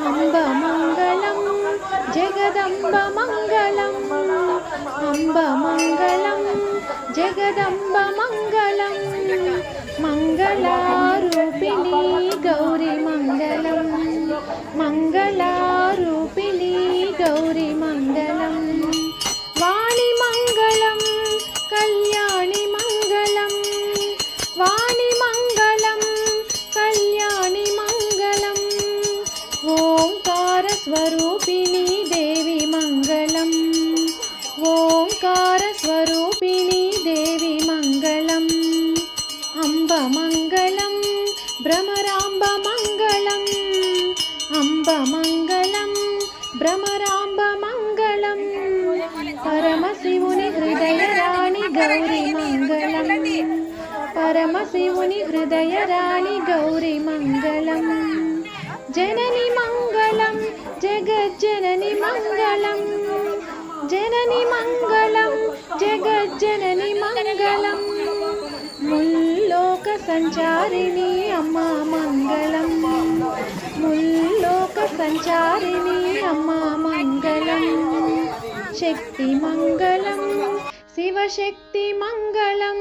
అంబ మంగళం జగదంబ మంగళం, అంబ మంగళం జగదంబ మంగళం, మంగళారూపిణి గౌరీ మంగళం, మంగళారూపిణి గౌరీ మంగళం, వాణి మంగళం కళ్యాణి మంగళం, వాణి మంగళం కళ్యాణి మంగళం, ఓంకార స్వరూపిణి దేవి మంగళం, ఓంకార స్వరూపిణి దేవి మంగళం, అంబ మంగళం భ్రమరాంబ మంగళం, అంబ మంగళం భ్రమరాంబ మంగళం, పరమశివుని హృదయ రాణి గౌరీ మంగళం, పరమశివుని హృదయ రాణి గౌరీ మంగళం, జనని మంగళం జగజ్జనని మంగళం, జనని మంగళం జగజ్జనని మంగళం, ముల్లోక సంచారిణి అమ్మ మంగళం, ముల్లోక సంచారిణి అమ్మ మంగళం, శక్తి మంగళం శివశక్తి మంగళం.